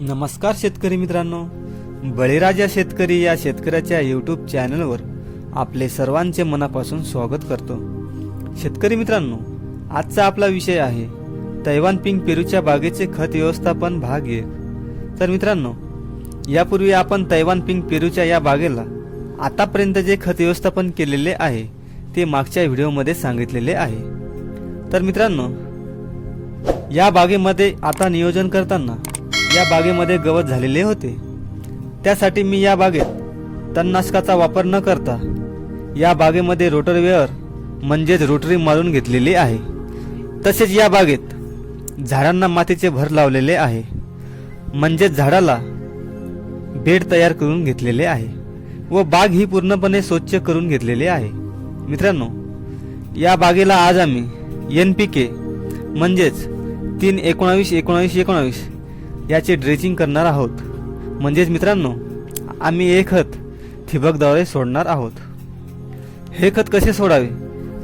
नमस्कार शेतकरी मित्रांनो, बळीराजा शेतकरी या शेतकऱ्याच्या यूट्यूब चॅनलवर आपले सर्वांचे मनापासून स्वागत करतो। शेतकरी मित्रांनो, आजचा आपला विषय आहे तैवान पिंक पेरूच्या बागेचे खत व्यवस्थापन भाग 1। तर मित्रांनो, यापूर्वी आपण तैवान पिंक पेरूच्या या बागेला आतापर्यंत जे खत व्यवस्थापन केलेले आहे ते मागच्या व्हिडिओमध्ये सांगितलेले आहे। तर मित्रांनो, या बागेमध्ये आता नियोजन करताना या बागेमध्ये गवत झालेले होते, त्यासाठी मी या बागेत तणनाशकाचा वापर न करता या बागेमध्ये रोटरवेअर म्हणजेच रोटरी मारून घेतलेली आहे। तसेच या बागेत झाडांना मातीचे भर लावलेले आहे, म्हणजेच झाडाला बेड तयार करून घेतलेले आहे व बाग ही पूर्णपणे स्वच्छ करून घेतलेली आहे। मित्रांनो, या बागेला आज आम्ही NPK म्हणजेच 3-19-19-19 याचे ड्रेचिंग करणार आहोत। म्हणजेच मित्रांनो, आम्ही हे खत ठिबकद्वारे सोडणार आहोत। हे खत कसे सोडावे,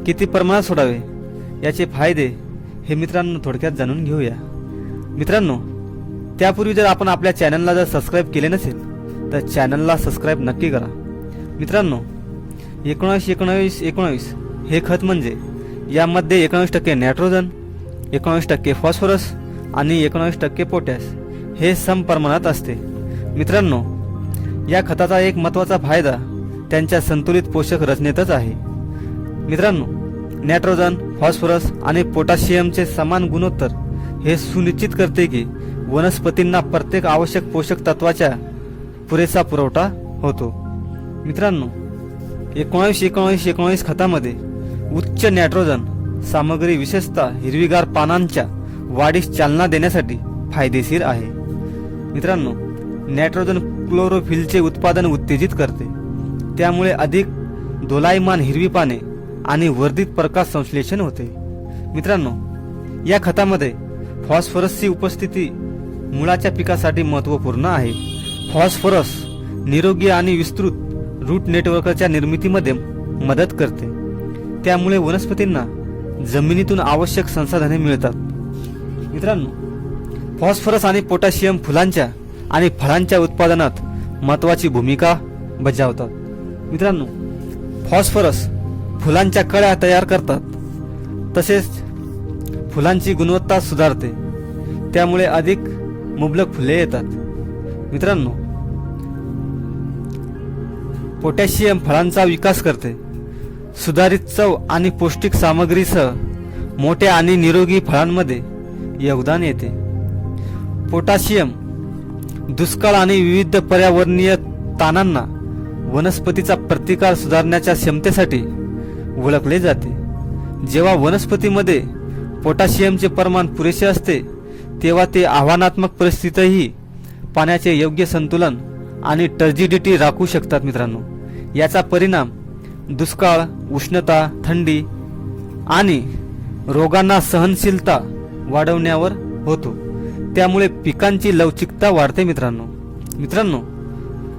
किती प्रमाणात सोडावे, याचे फायदे हे मित्रांनो थोडक्यात जाणून घेऊया। मित्रांनो, त्यापूर्वी जर आपण आपल्या चॅनलला जर सबस्क्राईब केले नसेल तर चॅनलला सबस्क्राईब नक्की करा। मित्रांनो, 19-19-19 हे खत म्हणजे यामध्ये 19% नायट्रोजन, 19% फॉस्फरस आणि 19% पोटॅश हे सम प्रमाणात असते। मित्रांनो, या खताचा एक महत्त्वाचा फायदा त्यांच्या संतुलित पोषक रचनेतच आहे। मित्रांनो, नायट्रोजन, फॉस्फरस आणि पोटॅशियमचे समान गुणोत्तर हे सुनिश्चित करते की वनस्पतींना प्रत्येक आवश्यक पोषक तत्वाचा पुरेसा पुरवठा होतो। मित्रांनो, 19-19-19 खतामध्ये उच्च नायट्रोजन सामग्री विशेषतः हिरवीगार पानांच्या वाढीस चालना देण्यासाठी फायदेशीर आहे। मित्रांनो, नायट्रोजन क्लोरोफिलचे उत्पादन उत्तेजित करते, त्यामुळे अधिक दोलायमान हिरवी पाने आणि वर्धित प्रकाश संश्लेषण होते। मित्रांनो, या खतामध्ये फॉस्फरसची उपस्थिती मुळाच्या पिकासाठी महत्त्वपूर्ण आहे। फॉस्फरस निरोगी आणि विस्तृत रूट नेटवर्कच्या निर्मितीमध्ये मदत करते, त्यामुळे वनस्पतींना जमिनीतून आवश्यक संसाधने मिळतात। मित्रांनो, फॉस्फरस आणि पोटॅशियम फुलांच्या आणि फळांच्या उत्पादनात महत्त्वाची भूमिका बजावतात। मित्रांनो, फॉस्फरस फुलांच्या कळ्या तयार करतात, तसेच फुलांची गुणवत्ता सुधारते, त्यामुळे अधिक मुबलक फुले येतात। मित्रांनो, पोटॅशियम फळांचा विकास करते, सुधारित चव आणि पौष्टिक सामग्रीसह मोठ्या आणि निरोगी फळांमध्ये योगदान येते। पोटॅशियम दुष्काळ आणि विविध पर्यावरणीय ताणांना वनस्पतीचा प्रतिकार सुधारण्याच्या क्षमतेसाठी ओळखले जाते। जेव्हा वनस्पतीमध्ये पोटॅशियमचे प्रमाण पुरेसे असते तेव्हा ते आव्हानात्मक परिस्थितीतही पाण्याचे योग्य संतुलन आणि टर्जिडिटी राखू शकतात। मित्रांनो, याचा परिणाम दुष्काळ, उष्णता, थंडी आणि रोगांना सहनशीलता वाढवण्यावर होतो, त्यामुळे पिकांची लवचिकता वाढते। मित्रांनो,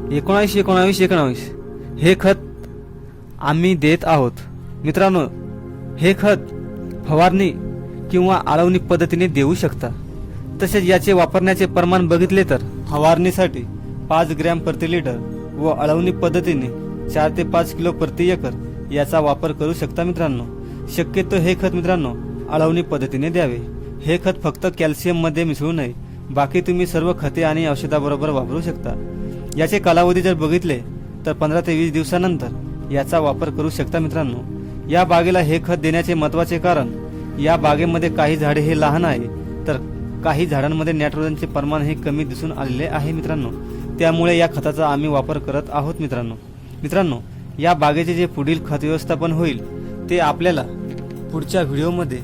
19-19-19 हे खत आम्ही देत आहोत। मित्रांनो, हे खत फवारणी किंवा आळवणी पद्धतीने देऊ शकता। तसेच याचे वापरण्याचे प्रमाण बघितले तर फवारणीसाठी 5 ग्रॅम प्रति लिटर व आळवणी पद्धतीने 4 ते 5 किलो प्रति एकर याचा वापर करू शकता। मित्रांनो, शक्यतो हे खत मित्रांनो आळवणी पद्धतीने द्यावे। हे खत फक्त कॅल्शियम मध्ये मिसळू नये, बाकी तुम्ही सर्व खते आणि औषधाबरोबर वापरू शकता। याचे कालावधी जर बघितले तर 15 ते 20 दिवसानंतर याचा वापर करू शकता। मित्रांनो, या बागेला हे खत देण्याचे महत्त्वाचे कारण या बागेमध्ये काही झाडे हे लहान आहे, तर काही झाडांमध्ये नायट्रोजनचे प्रमाण हे कमी दिसून आलेले आहे। मित्रांनो, त्यामुळे या खताचा आम्ही वापर करत आहोत। मित्रांनो, या बागेचे जे पुढील खत व्यवस्थापन होईल ते आपल्याला पुढच्या व्हिडिओमध्ये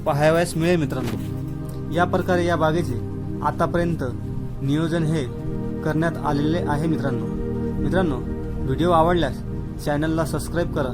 पाहावयास मिळेल। मित्रांनो, या प्रकारे या बागेचे आतापर्यंत नियोजन हे करण्यात आलेले आहे। मित्रांनो, व्हिडिओ आवडल्यास चॅनलला सबस्क्राईब करा